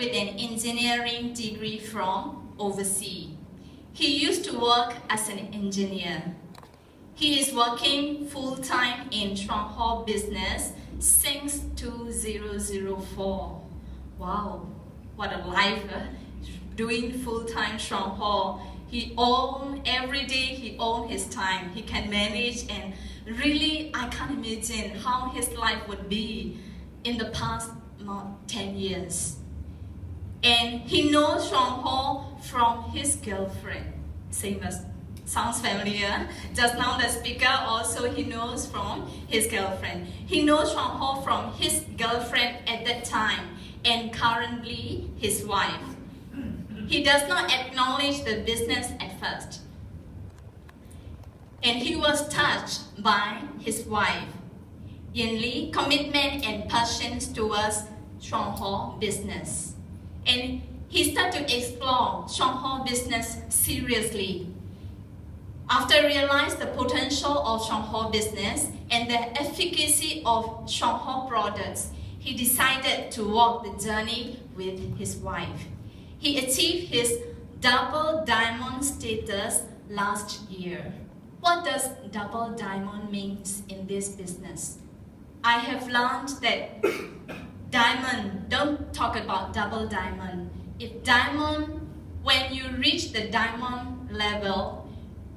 with an engineering degree from overseas. He used to work as an engineer. He is working full-time in Stronghold business since 2004. Wow, what a life, doing full-time Stronghold. He owns every day, he owns his time. He can manage, and really I can't imagine how his life would be in the past 10 years. And he knows Stronghold from his girlfriend. Same as, sounds familiar. Just now the speaker also, he knows from his girlfriend. He knows Stronghold from his girlfriend at that time, and currently his wife. He does not acknowledge the business at first. And he was touched by his wife, Yen commitment and passion towards Stronghold business. And he started to explore Stronghold business seriously. After realizing the potential of Stronghold business and the efficacy of Stronghold products, he decided to walk the journey with his wife. He achieved his double diamond status last year. What does double diamond means in this business? I have learned that diamond, don't talk about double diamond. If diamond, when you reach the diamond level,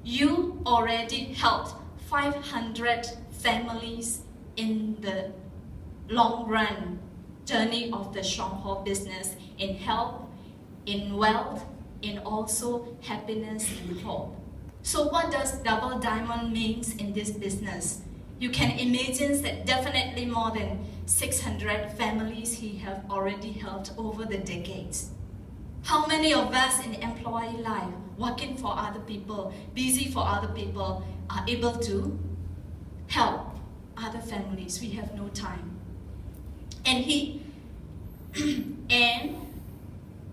you already helped 500 families in the long run journey of the Stronghold business in health, in wealth, in also happiness and hope. So what does double diamond means in this business? You can imagine that definitely more than 600 families he have already helped over the decades. How many of us in employee life, working for other people, busy for other people, are able to help other families? We have no time. And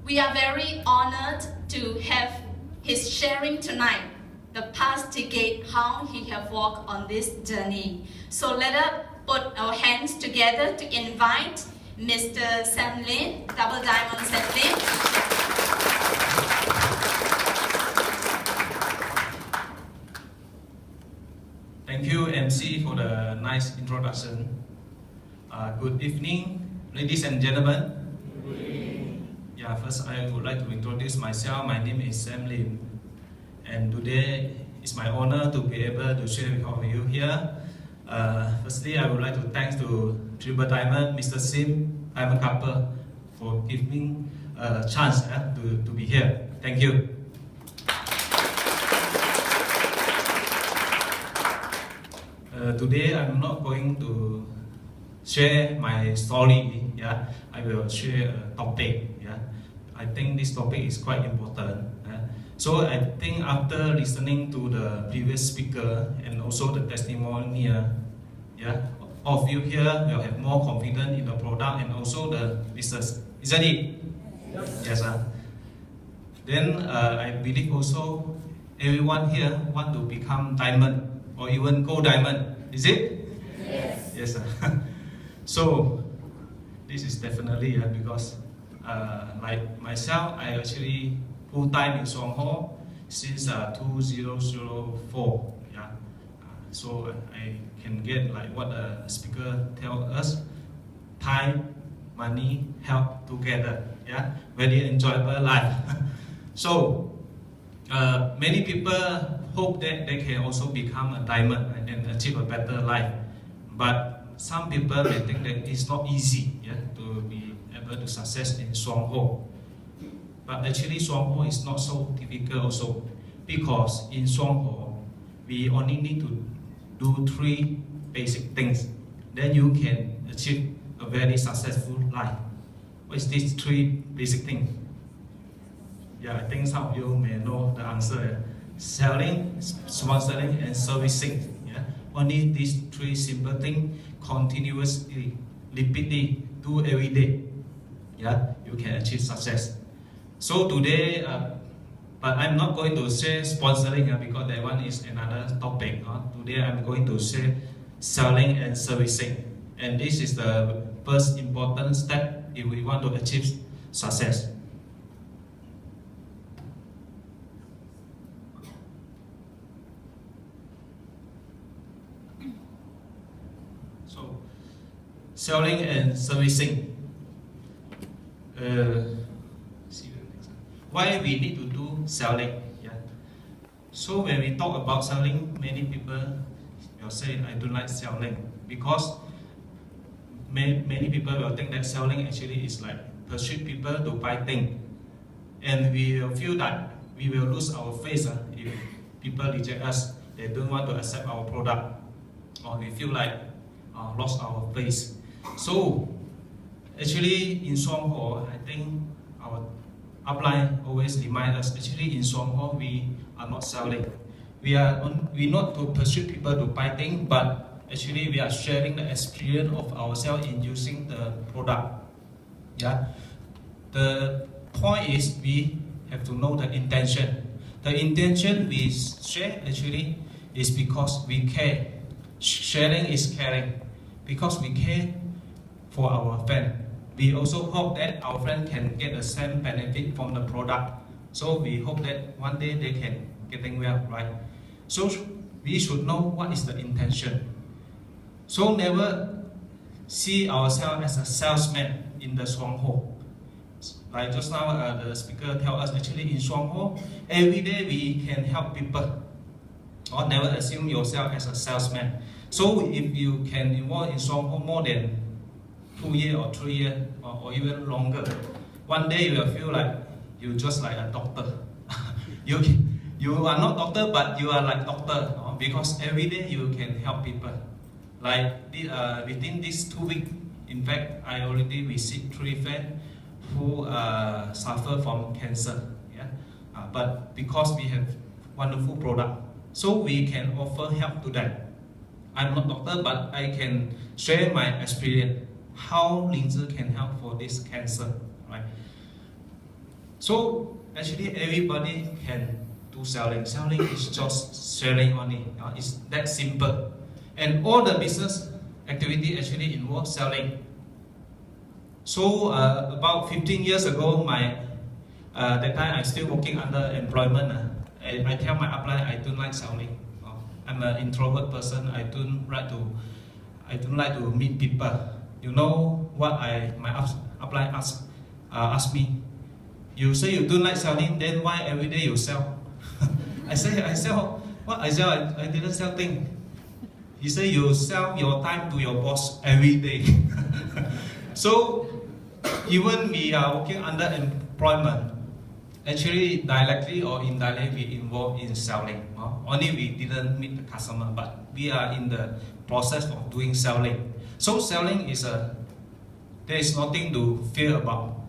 we are very honored to have his sharing tonight, the past decade, how he have walked on this journey. So let us put our hands together to invite Mr. SamLim, Double Diamond SamLim. Thank you, MC, for the nice introduction. Good evening, ladies and gentlemen. Good evening. Yeah, first I would like to introduce myself. My name is SamLim, and today it's my honor to be able to share with all of you here. Firstly, I would like to thank to Triple Diamond, Mr. Sim, Diamond Couple, for giving a chance to be here. Thank you. Today I'm not going to share my story. Yeah, I will share a topic. Yeah, I think this topic is quite important. So I think after listening to the previous speaker and also the testimonial, yeah, all of you here will have more confidence in the product and also the business. Isn't it? Yes. Then I believe also everyone here want to become diamond or even gold diamond. Is it? Yes. Yes. So this is definitely because like myself, I actually full-time in Stronghold since 2004. Yeah. So I can get like what the speaker tell us: time, money, health together. Yeah. Very enjoyable life. So many people hope that they can also become a diamond and achieve a better life, but some people may think that it's not easy, yeah, to be able to success in Stronghold. But actually Stronghold is not so difficult also, because in Stronghold we only need to do 3 basic things, then you can achieve a very successful life. What is these 3 basic things? Yeah, I think some of you may know the answer. Selling, sponsoring, and servicing. Yeah? Only these 3 simple things continuously, repeatedly, do every day. Yeah? You can achieve success. So today, but I'm not going to say sponsoring because that one is another topic. Today I'm going to say selling and servicing. And this is the first important step if we want to achieve success. So, selling and servicing. Why we need to do selling? Yeah. So when we talk about selling, many people will say, I don't like selling, because many people will think that selling actually is like persuade people to buy things, and we will feel that we will lose our face if people reject us, they don't want to accept our product, or we feel like lost our face. So actually in Songho, I think our upline always remind us, actually in Songho we are not selling. We not to persuade people to buy things, but actually we are sharing the experience of ourselves in using the product. Yeah. The point is we have to know the intention. The intention we share actually is because we care. Sharing is caring, because we care for our friend. We also hope that our friend can get the same benefit from the product. So we hope that one day they can getting well, right? So we should know what is the intention. So never see ourselves as a salesman in the Songho. Like just now, the speaker tell us, actually in Songho, every day we can help people. Or never assume yourself as a salesman. So if you can involve in Songho more than 2 years or 3 years or even longer, one day you will feel like you're just like a doctor. you are not doctor, but you are like doctor, because every day you can help people. Like within these 2 weeks, in fact, I already received 3 friends who suffer from cancer. Yeah, but because we have wonderful product, so we can offer help to them. I'm not doctor, but I can share my experience how linzer can help for this cancer, right? So actually everybody can do selling. Selling is just sharing money. It's that simple. And all the business activity actually involve selling. So about 15 years ago, that time I'm still working under employment. I tell my upline I don't like selling. I'm an introvert person. I don't like to meet people. You know what my upline ask me? You say you don't like selling, then why every day you sell? I say I sell. What I sell? I didn't sell thing. He say you sell your time to your boss every day. So even we are working under employment, actually directly or indirectly we involved in selling. Only we didn't meet the customer, but we are in the process of doing selling. So selling is there is nothing to fear about.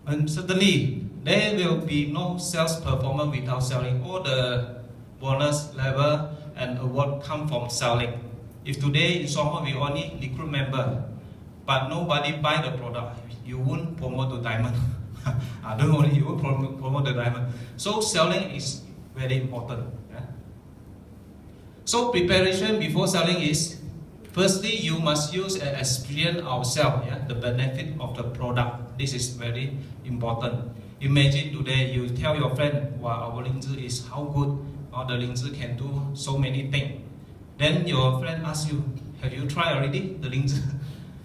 And certainly there will be no sales performance without selling. All the bonus level and award come from selling. If today in Songho we only recruit member, but nobody buy the product, you won't promote the diamond. Don't worry, you won't promote the diamond. So selling is very important. Yeah? So preparation before selling is, firstly you must use and experience ourselves, yeah, the benefit of the product. This is very important. Imagine today you tell your friend, wow, our linzer is how good, or the linzer can do so many things. Then your friend asks you, have you tried already the linzer?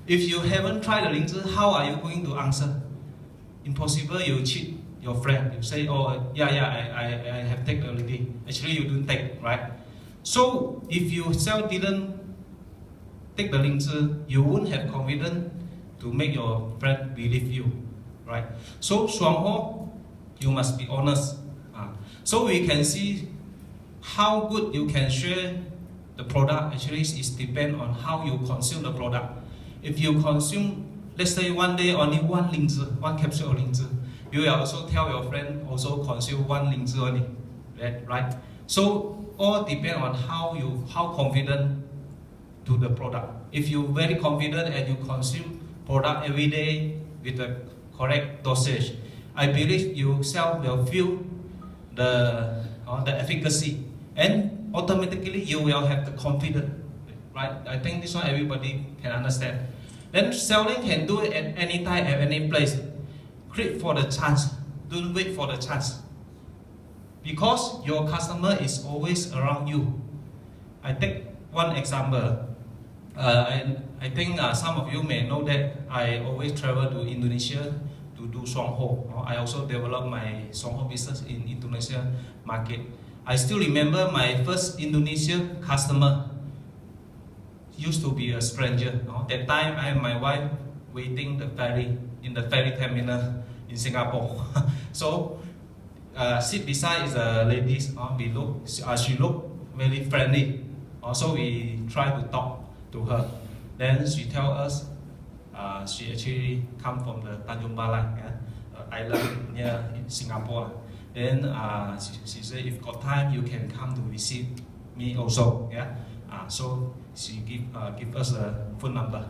If you haven't tried the linzer, how are you going to answer? Impossible, you cheat your friend. You say, oh yeah, I have taken already. Actually you don't take, right? So if you didn't take the linzer, you won't have confidence to make your friend believe you, right? So Songho, you must be honest. So we can see how good you can share the product. Actually is depend on how you consume the product. If you consume, let's say one day only one linzer, one capsule of linzer, you will also tell your friend also consume one linzer only, right? So all depend on how confident to the product. If you very confident and you consume product every day with the correct dosage, I believe you self will feel the efficacy, and automatically you will have the confidence, right? I think this one everybody can understand. Then selling can do it at any time, at any place. Create for the chance. Don't wait for the chance. Because your customer is always around you. I take one example. I think some of you may know that I always travel to Indonesia to do Songho. I also develop my Songho business in Indonesia market. I still remember my first Indonesian customer used to be a stranger. That time I and my wife waiting the ferry in the ferry terminal in Singapore. So sit beside is a lady. She look very friendly. Also we try to talk to her. Then she tell us she actually come from the Tanjung Balai island near Singapore. Then she said if got time you can come to visit me also. So she give us a phone number.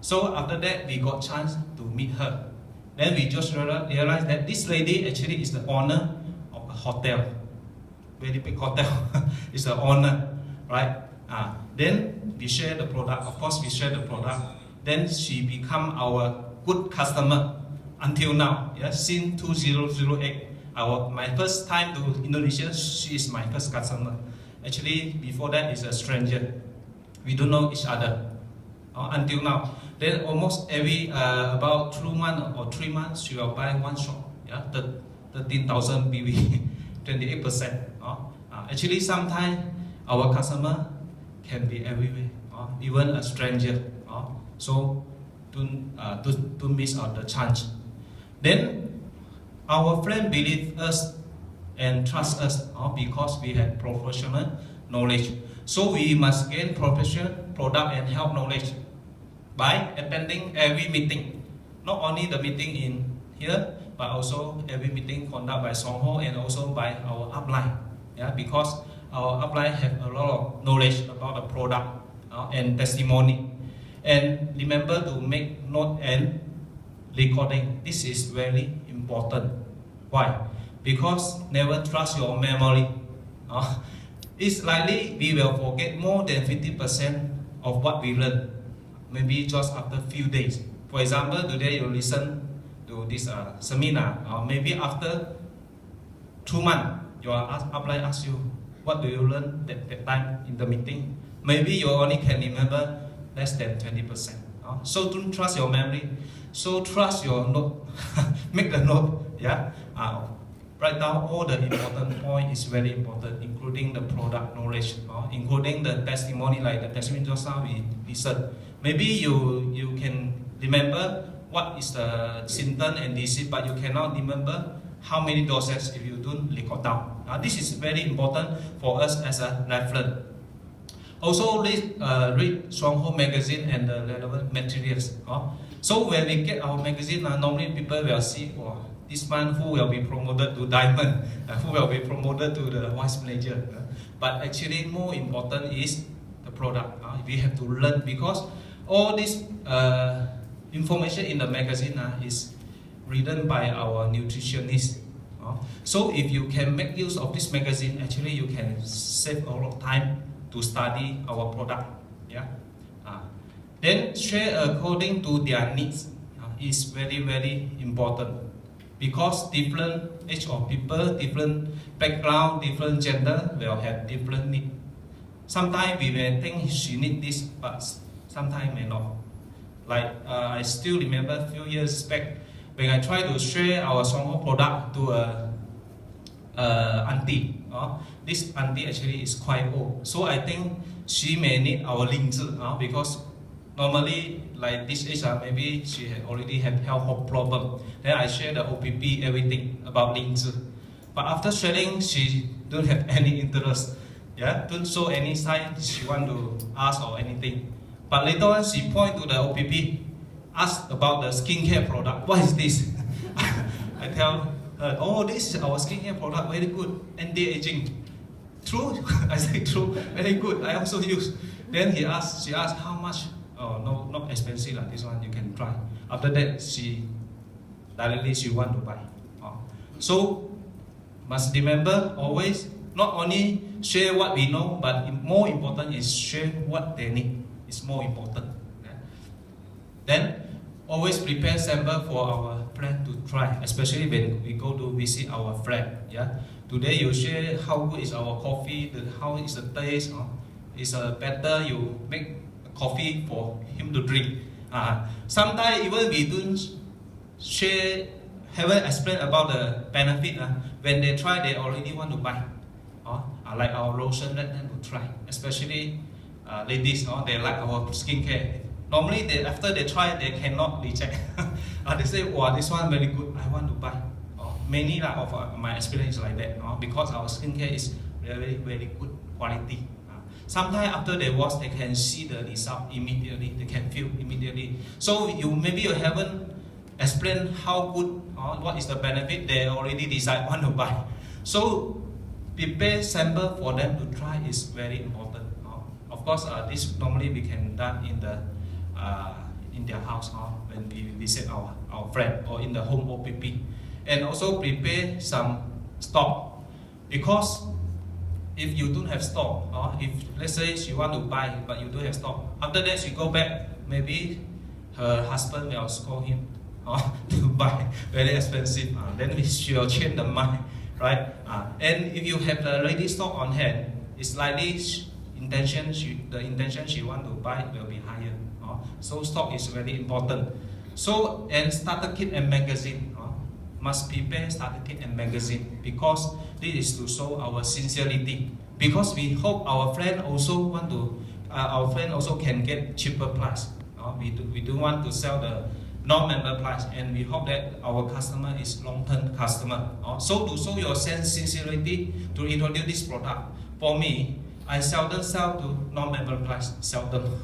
So after that we got chance to meet her. Then we just realized that this lady actually is the owner of a hotel, very big hotel. Is the owner, right? Then we share the product. Of course, we share the product. Then she become our good customer until now. Since 2008, my first time to Indonesia, she is my first customer. Actually, before that is a stranger. We don't know each other until now. Then almost every about 2 months or 3 months, she will buy one shop. 13,000 BV, 28%. Actually, sometimes our customer can be everywhere, even a stranger. So don't miss out the chance. Then our friend believe us and trust us because we have professional knowledge. So we must gain professional product and help knowledge by attending every meeting. Not only the meeting in here, but also every meeting conducted by Songho and also by our upline. Because our upline have a lot of knowledge about the product and testimony. And remember to make note and recording. This is very important. Why? Because never trust your memory. It's likely we will forget more than 50% of what we learn. Maybe just after few days. For example, today you listen to this seminar. Maybe after 2 months, your upline asks you, what do you learn that time in the meeting? Maybe you only can remember less than 20%. So don't trust your memory. So trust your note. Make the note. Write down all the important point is very important, including the product knowledge, including the testimony, like the testimony just now we said. Maybe you can remember what is the symptom and disease, but you cannot remember how many doses if you don't record down. This is very important for us as a reference. Also read Songho magazine and the relevant materials. So when we get our magazine, normally people will see, this man who will be promoted to diamond, who will be promoted to the vice manager. But actually more important is the product. We have to learn because all this information in the magazine is written by our nutritionist. So if you can make use of this magazine, actually you can save a lot of time to study our product. Then share according to their needs is very, very important. Because different age of people, different background, different gender will have different needs. Sometimes we may think she needs this, but sometimes may not. Like I still remember a few years back when I tried to share our Songho product to a auntie. This auntie actually is quite old, so I think she may need our linzi because normally like this age maybe she already have health problem. Then I share the OPP everything about linzi, but after sharing she don't have any interest. Don't show any sign she want to ask or anything. But later on she point to the OPP, ask about the skincare product. What is this? I tell her, oh, this is our skincare product, very good, anti-aging. True? I say true, very good, I also use. Then she asked how much? Oh, no, not expensive, this one you can try. After that, she want to buy. So, must remember always, not only share what we know, but more important is share what they need. It's more important. Then always prepare sample for our friend to try, especially when we go to visit our friend. Yeah. Today you share how good is our coffee, how is the taste. It's better you make coffee for him to drink. Sometimes even we don't share, haven't explained about the benefit. When they try, they already want to buy. Like our lotion, let them to try. Especially ladies, they like our skincare. Normally, after they try, they cannot reject. They say, "Wow, this one very good. I want to buy." Many of my experience is like that. Because our skincare is very, very good quality. Sometimes after they wash, they can see the result immediately. They can feel immediately. So maybe you haven't explained how good, what is the benefit. They already decide want to buy. So prepare sample for them to try is very important. Of course, this normally we can done in their house when we visit our friend or in the home OPP, and also prepare some stock, because if you don't have stock, if let's say she want to buy but you don't have stock, after that she go back, maybe her husband will scold him to buy very expensive. Then she will change the mind, right? And if you have the ready stock on hand, it's likely the intention she want to buy will be higher. So stock is very important. So, and starter kit and magazine, must prepare starter kit and magazine, because this is to show our sincerity. Because we hope our friend also can get cheaper price. We do want to sell the non-member price, and we hope that our customer is long-term customer. So to show your sincerity, to introduce this product, for me, I seldom sell to non-member price, seldom.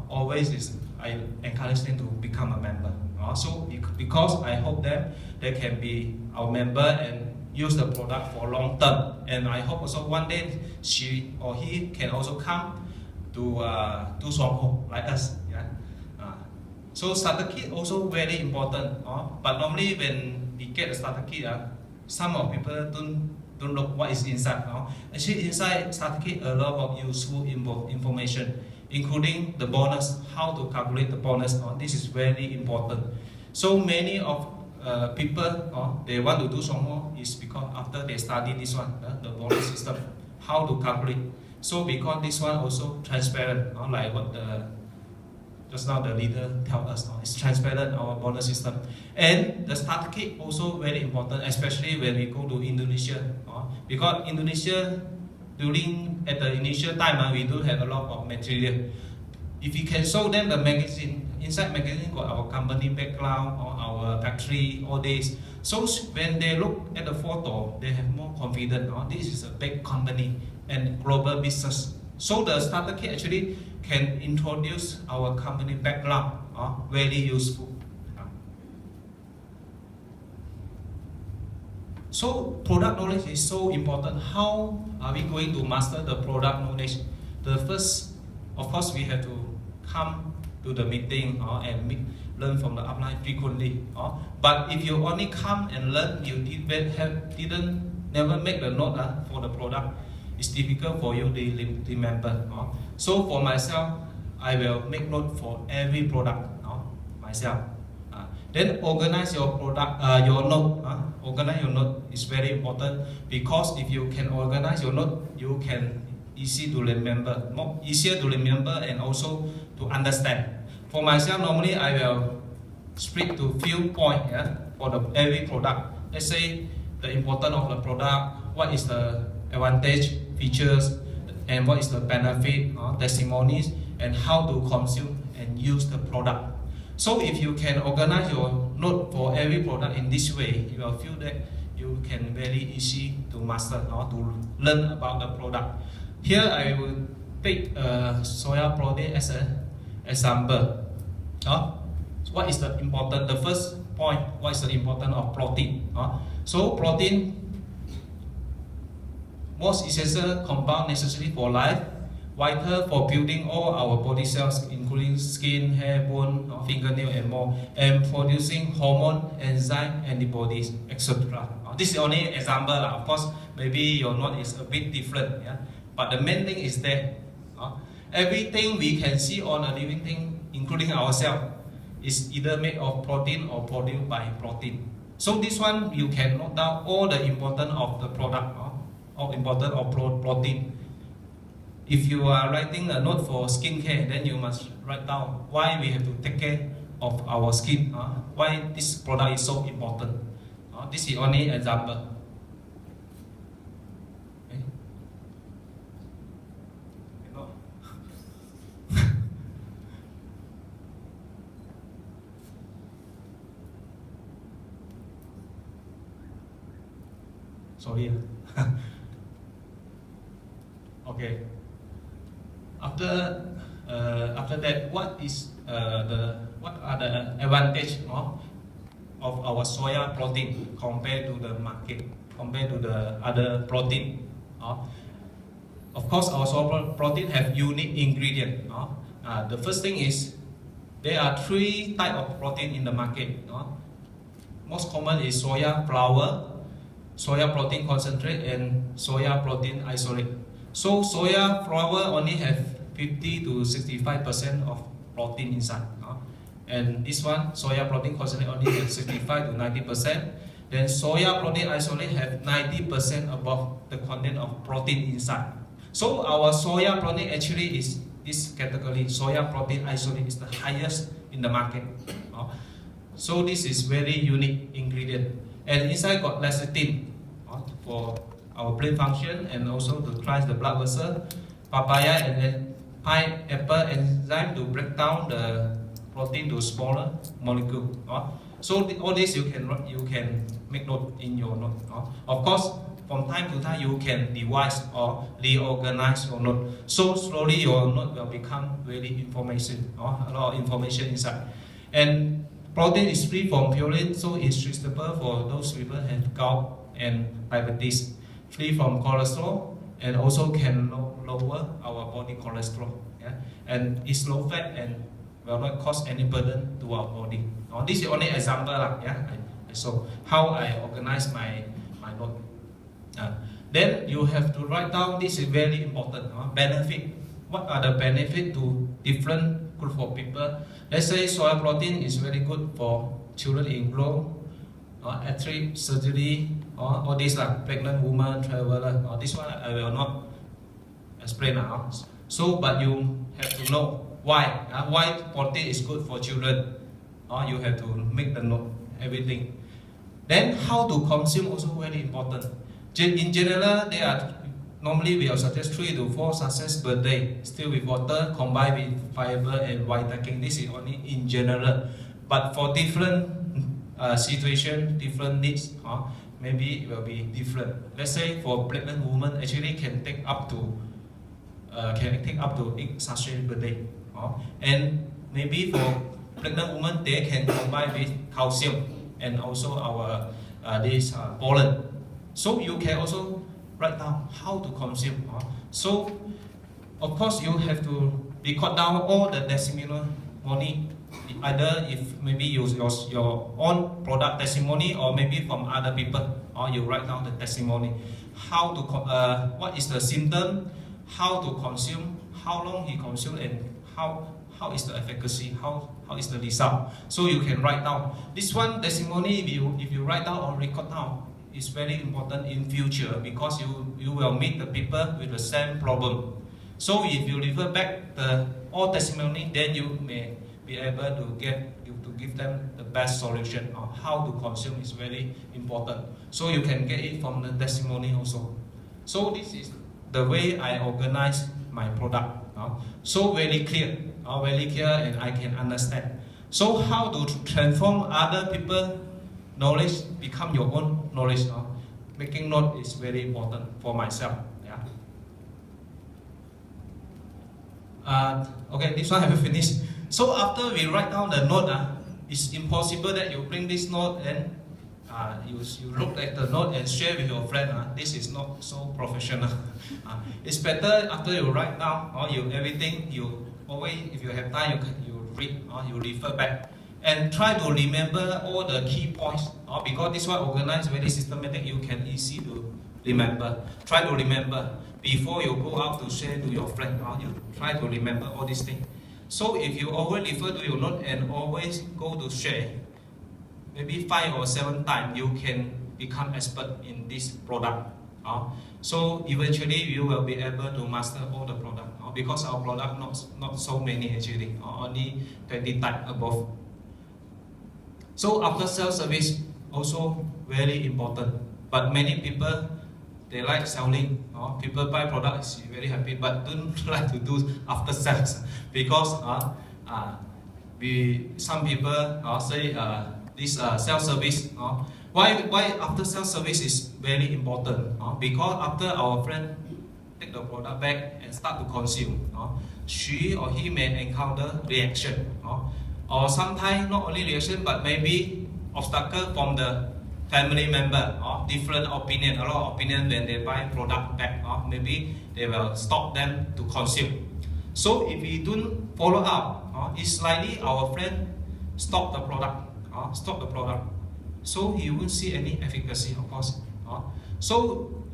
Always I encourage them to become a member. So because I hope that they can be our member and use the product for long term. And I hope also one day she or he can also come to Songho like us. Yeah. So starter kit also very important. But normally when we get a starter kit, some of people don't look what is inside. Actually inside starter kit a lot of useful information, including the bonus, how to calculate the bonus. This is very important. So many of people, they want to do Songho is because after they study this one, the bonus system, how to calculate. So because this one also transparent, like what just now the leader tell us, it's transparent, our bonus system. And the starter kit also very important, especially when we go to Indonesia, because Indonesia, at the initial time, we do have a lot of material. If you can show them the magazine, inside magazine got our company background or our factory, all this. So when they look at the photo, they have more confidence. This is a big company and global business. So the starter kit actually can introduce our company background, very useful. So product knowledge is so important. How are we going to master the product knowledge? The first, of course, we have to come to the meeting and learn from the upline frequently. But if you only come and learn, you never make the note for the product, it's difficult for you to remember. So for myself, I will make note for every product myself. Then organize your product, your note. Organize your note is very important, because if you can organize your note, you can easier to remember and also to understand. For myself, normally I will split to few points for every product. Let's say the importance of the product, what is the advantage, features, and what is the benefit, testimonies, and how to consume and use the product. So if you can organize your note for every product in this way, you will feel that you can very easy to master or to learn about the product. Here I will take soya protein as an example. What is the important? The first point, what is the importance of protein? So protein, most essential compound necessary for life, vital for building all our body cells, including skin, hair, bone, fingernail, and more, and producing hormone, enzyme, antibodies, etc. This is only an example. Of course, maybe your note is a bit different. But the main thing is that everything we can see on a living thing, including ourselves, is either made of protein or produced by protein. So this one you can note down all the importance of the product, or importance of protein. If you are writing a note for skincare, then you must write down why we have to take care of our skin, why this product is so important. This is only example. Okay. Sorry. Okay. After that, what are the advantage of our soya protein compared to the market, compared to the other protein? Of course, our soya protein have unique ingredient. The first thing is there are 3 types of protein in the market. Most common is soya flour, soya protein concentrate, and soya protein isolate. So soya flour only have 50 to 65% of protein inside, and this one soya protein concentrate only have 65 to 90%. Then soya protein isolate have 90% above the content of protein inside. So our soya protein actually is this category. Soya protein isolate is the highest in the market. So this is very unique ingredient, and inside got lecithin for our brain function and also to cleanse the blood vessel. Papaya and then pineapple enzyme to break down the protein to smaller molecule. So all this you can make note in your note. Of course, from time to time you can revise or reorganize your note. So slowly your note will become really information, a lot of information inside. And protein is free from purine, so it's suitable for those people who have gout and diabetes, free from cholesterol, and also can lower our body cholesterol. And it's low fat and will not cause any burden to our body. This is only example. So how I organize my note. Then you have to write down, this is very important, benefit. What are the benefit to different group of people? Let's say soy protein is very good for children in growth, athlete, surgery, all these like pregnant woman, traveler. This one I will not explain now. So, but you have to know why. Why protein is good for children. You have to make the note, everything. Then how to consume also very important. In general, normally we will suggest 3 to 4 sachets per day, still with water, combined with fiber and vitamin. This is only in general. But for different situation, different needs, maybe it will be different. Let's say for pregnant women, actually can take up to 8 sachets per day. And maybe for pregnant women, they can combine with calcium and also our pollen. So you can also write down how to consume. So of course you have to record down all the testimony, either if maybe use your own product testimony or maybe from other people, or you write down the testimony. How to what is the symptom, how to consume, how long he consumed, and how is the efficacy, how is the result. So you can write down this one testimony. If you write down or record down, is very important in future, because you will meet the people with the same problem. So if you refer back the all testimony, then you may be able to give them the best solution on how to consume is very important. So you can get it from the testimony also. So this is the way I organize my product. So very clear, and I can understand. So how to transform other people knowledge become your own knowledge. Making note is very important for myself. Okay, this one I have finished. So after we write down the note, it's impossible that you bring this note and you look at the note and share with your friend. This is not so professional. It's better after you write down or everything. You always, if you have time, you read or you refer back. And try to remember all the key points, because this one organized very systematic, you can easy to remember. Try to remember before you go out to share to your friend, you try to remember all these things. So if you always refer to your note and always go to share, maybe 5 or 7 times, you can become expert in this product. So eventually you will be able to master all the product, because our product not so many actually, only 20 types above. So after sales service also very important, but many people they like selling. People buy products very happy, but don't like to do after sales because some people say this sales service. Why after sales service is very important? Because after our friend take the product back and start to consume, she or he may encounter reaction, or sometimes not only reaction but maybe obstacle from the family member, different opinion, a lot of opinion when they buy product back, maybe they will stop them to consume. So if we don't follow up, it's likely our friend stop the product. So he won't see any efficacy, of course. So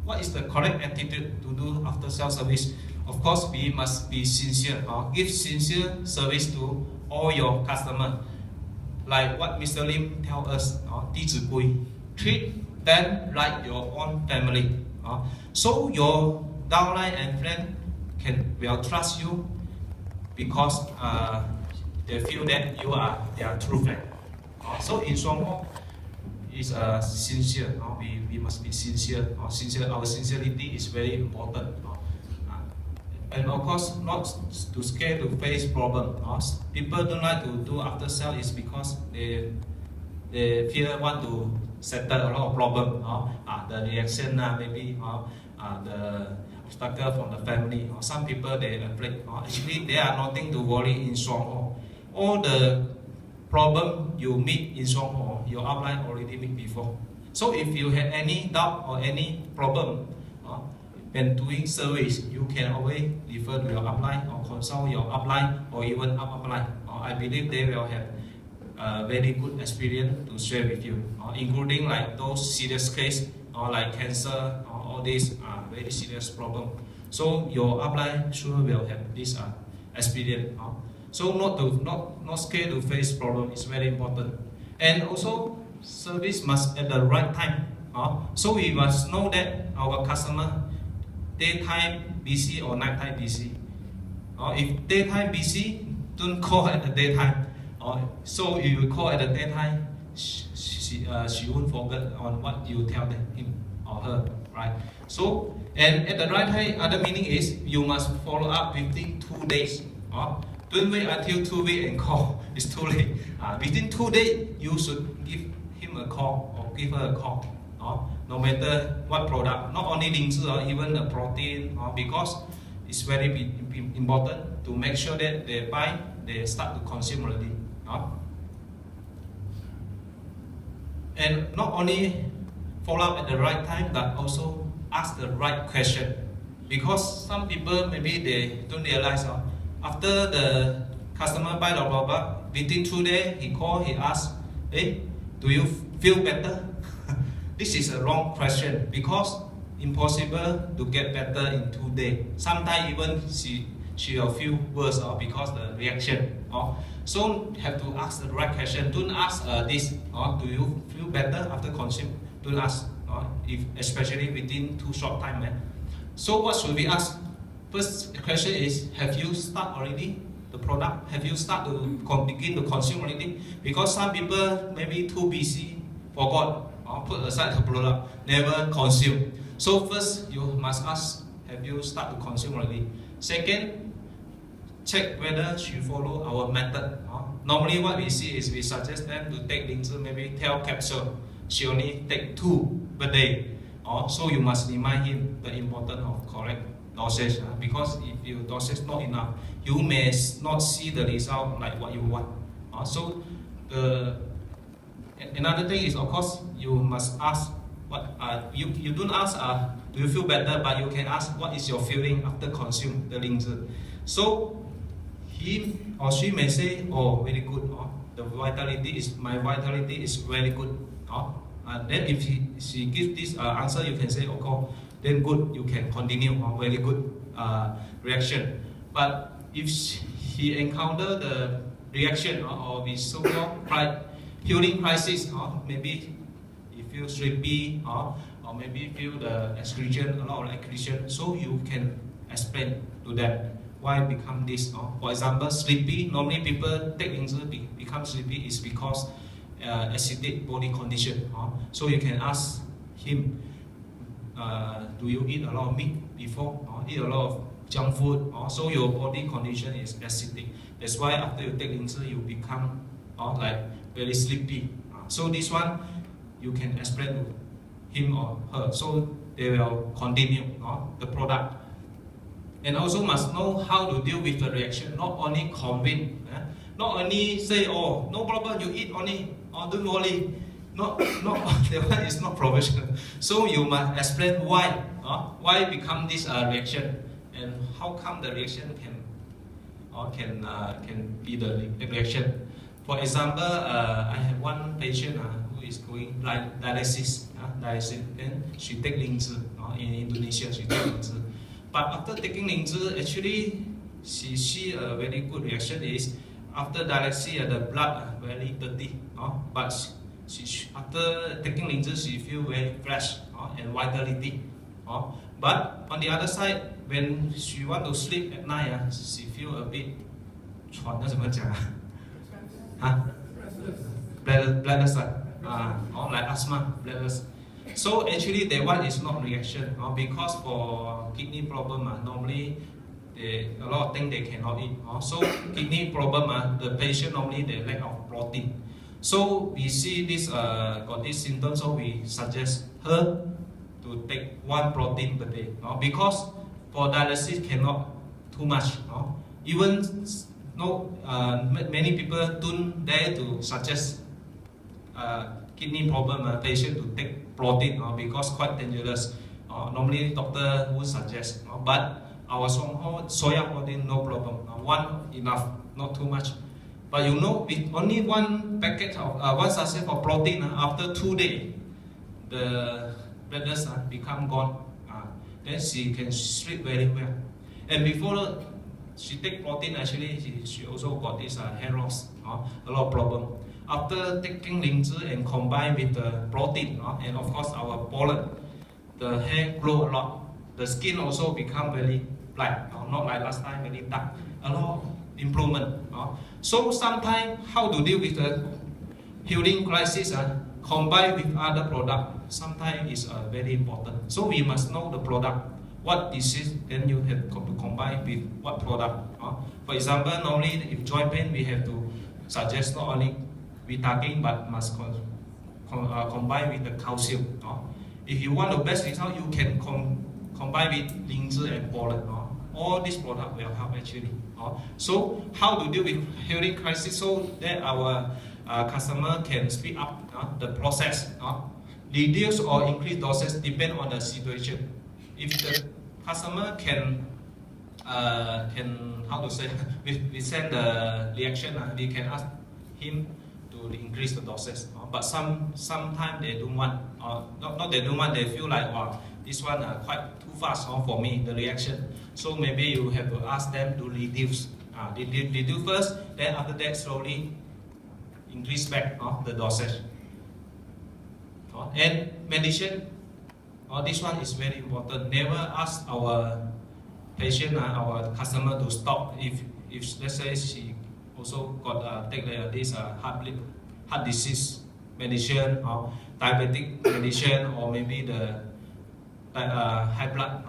what is the correct attitude to do after sales service? Of course, we must be sincere. Give sincere service to all your customers. Like what Mr. Lim tells us, treat them like your own family. So your downline and friend will trust you because they feel that you are their true friend. So in Songho is sincere. We must be sincere. Our sincerity is very important. And of course, not to scare to face problem. People don't like to do after sale is because they fear want to settle a lot of problem. The reaction, maybe the obstacle from the family. Some people they afraid. Actually, there are nothing to worry in Songho. All the problem you meet in Songho, your upline already meet before. So if you have any doubt or any problem when doing service, you can always refer to your upline or consult your upline or even upline. I believe they will have very good experience to share with you, including like those serious case or like cancer or all these very serious problem. So your upline sure will have this experience. So not scared to face problem is very important. And also service must at the right time. So we must know that our customer daytime busy or nighttime busy. If daytime busy, don't call at the daytime. So if you call at the daytime, she won't forget on what you tell him or her, right? So and at the right time, other meaning is you must follow up within 2 days. Don't wait until 2 weeks and call. It's too late. Within 2 days, you should give him a call or give her a call. No matter what product, not only Lingzi or even the protein, because it's very important to make sure that they start to consume already. And not only follow up at the right time, but also ask the right question. Because some people maybe they don't realize after the customer buy the product, within 2 days he called, he asked, hey, do you feel better? This is a wrong question because impossible to get better in 2 days. Sometimes even she will feel worse because the reaction. So have to ask the right question. Don't ask this. Do you feel better after consume? Don't ask. Especially within 2 short time. So what should we ask? First question is, have you start already the product? Have you start to begin to consume already? Because some people maybe too busy, forgot. Put aside the product, never consume. So first you must ask, have you start to consume already? Second, check whether she follow our method. Normally what we see is we suggest them to take Lingzi, maybe 12 capsule. She only take 2 per day. So you must remind him the importance of correct dosage. Because if your dosage not enough, you may not see the result like what you want. So another thing is, of course, you must ask what you don't ask do you feel better, but you can ask what is your feeling after consume the Lingzi. So he or she may say, oh, very good. My vitality is very good. Then if she gives this answer, you can say, okay, then good, you can continue. Very good reaction. But if he encounter the reaction or we so-called healing crisis, maybe he feels sleepy or maybe feel the excretion, a lot of excretion. So you can explain to them why become this. For example, sleepy. Normally people take become sleepy is because acidic body condition. So you can ask him, do you eat a lot of meat before? Eat a lot of junk food? So your body condition is acidic. That's why after you take linzer, you become like very sleepy. So this one you can explain to him or her. So they will continue the product. And also must know how to deal with the reaction. Not only convince, not only say, oh, no problem, you eat only, don't worry. Not that one is not professional. So you must explain why become this reaction, and how come the reaction can be the reaction. For example, I have one patient who is going dialysis. Then she take linzer in Indonesia. She take linzer, but after taking linzer, actually she see a very good reaction is after dialysis the blood very dirty. But after taking linzer, she feel very fresh and vitality. But on the other side, when she want to sleep at night, she feel a bit 喘，那怎么讲啊？breathless or like asthma, breathless. So actually that one is not reaction because for kidney problem normally a lot of things they cannot eat. So kidney problem the patient normally they lack of protein. So we see this got this symptom, so we suggest her to take 1 protein per day because for dialysis cannot too much. Even many people don't dare to suggest kidney problem patient to take protein because quite dangerous. Normally doctor would suggest, but our soya protein no problem. 1 enough, not too much. But you know, with only 1 packet of 1 sachet of protein, after 2 days, the redness become gone. Then she can sleep very well. And before she take protein, actually she also got this hair loss, a lot of problem. After taking linzer and combined with the protein and of course our pollen, the hair grow a lot. The skin also become very black, not like last time very dark. A lot of improvement. So sometimes how to deal with the healing crisis combined with other product sometimes is very important. So we must know the product, what disease, then you have to combine with what product. For example, normally if joint pain, we have to suggest not only Vitamin but must combine with the calcium. If you want the best result, you can combine with linzer and pollen. All these products will help actually. So how to deal with hearing crisis so that our customer can speed up the process. Reduce or increase doses depend on the situation. If the customer can how to say, we send the reaction, we can ask him to increase the doses. But sometimes they don't want, not they don't want, they feel like, wow, this one quite too fast for me, the reaction. So maybe you have to ask them to reduce. Reduce first, then after that slowly increase back the dosage. And medicine, this one is very important. Never ask our patient, our customer to stop if let's say she also got take this heart disease medicine or diabetic medicine or maybe the high blood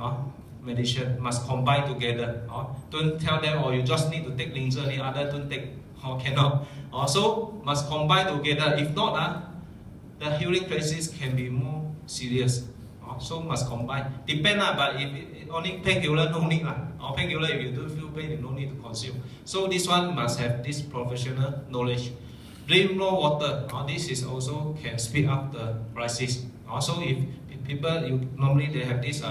medicine must combine together. Don't tell them, oh, you just need to take linzer, the other don't take, cannot. Also must combine together. If not, the hearing crisis can be more serious. So must combine. Depend, but if only painkiller, no need. Painkiller, if you don't feel pain, you no need to consume. So this one must have this professional knowledge. Drink more water. This is also can speed up the crisis. Also, if people normally they have this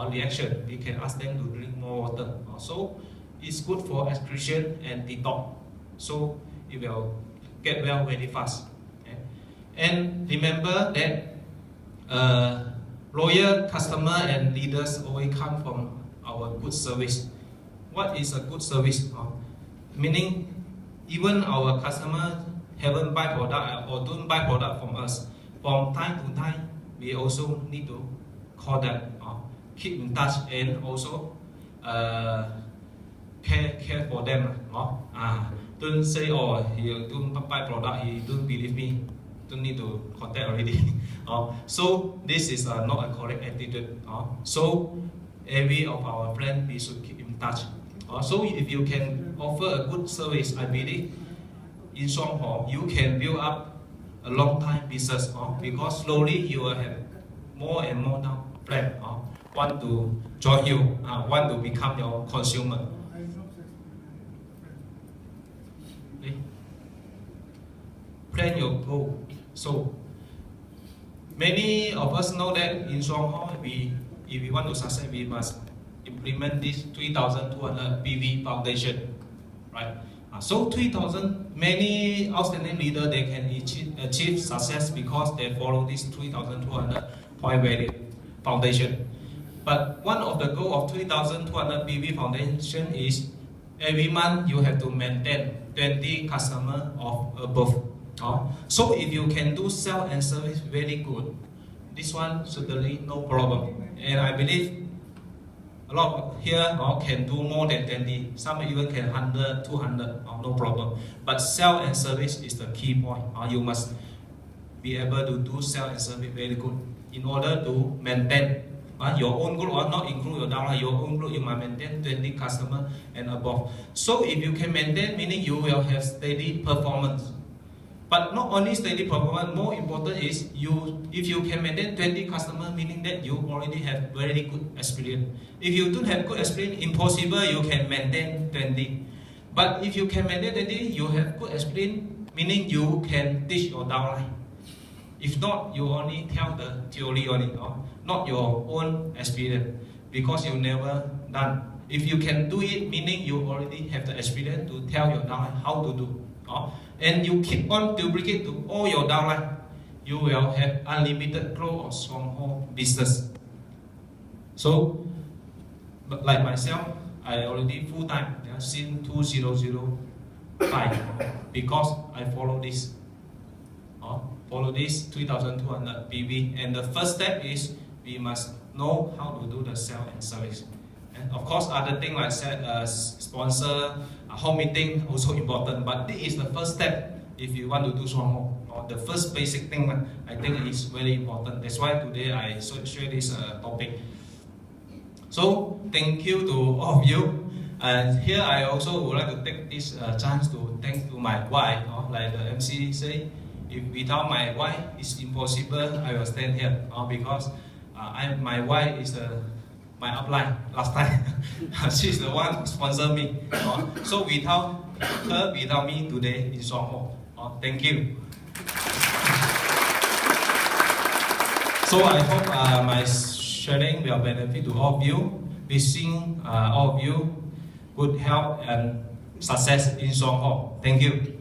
reaction, we can ask them to drink more water. So it's good for excretion and detox. So it will get well very fast. Okay? And remember that loyal customer and leaders always come from our good service. What is a good service? meaning even our customer haven't buy product or don't buy product from us, from time to time we also need to call them, keep in touch, and also care for them. Don't say, oh, he don't buy product, he don't believe me, don't need to contact already. So this is not a correct attitude. So every of our friends, we should keep in touch. So if you can offer a good service, I believe in Songho you can build up a long time business, because slowly you will have more and more now friends want to join you, want to become your consumer. Plan your goal. So many of us know that in Songho, if we want to succeed, we must implement this 3,200 PV foundation, right? So 3,000, many outstanding leaders, they can achieve success because they follow this 3,200 point value foundation. But one of the goals of 3,200 PV foundation is every month you have to maintain 20 customers or above. So if you can do sales and service very good, this one certainly no problem. And I believe a lot here can do more than 20, some even can 100, 200, no problem. But sales and service is the key point. You must be able to do sales and service very good in order to maintain your own group, or not include your downline, your own group, you must maintain 20 customers and above. So if you can maintain, meaning you will have steady performance. But not only steady performance, more important is if you can maintain 20 customers, meaning that you already have very good experience. If you don't have good experience, impossible you can maintain 20. But if you can maintain 20, you have good experience, meaning you can teach your downline. If not, you only tell the theory only, not your own experience, because you never done. If you can do it, meaning you already have the experience to tell your downline how to do. And you keep on duplicate to all your downline, you will have unlimited growth of Songho business. So, like myself, I already full time since 2005 because I follow this 3,200 PV. And the first step is we must know how to do the sales and service. And of course, other things like sponsor, home meeting also important. But this is the first step if you want to do Songho. The first basic thing I think is very important. That's why today I share this topic. So thank you to all of you. And here I also would like to take this chance to thank to my wife. Like the MC say, if without my wife, it's impossible I will stand here. Because my wife is my upline last time. She's the one who sponsored me. So without her, without me today in Songho. Thank you. So I hope my sharing will benefit to all of you. Wishing all of you good health and success in Songho. Thank you.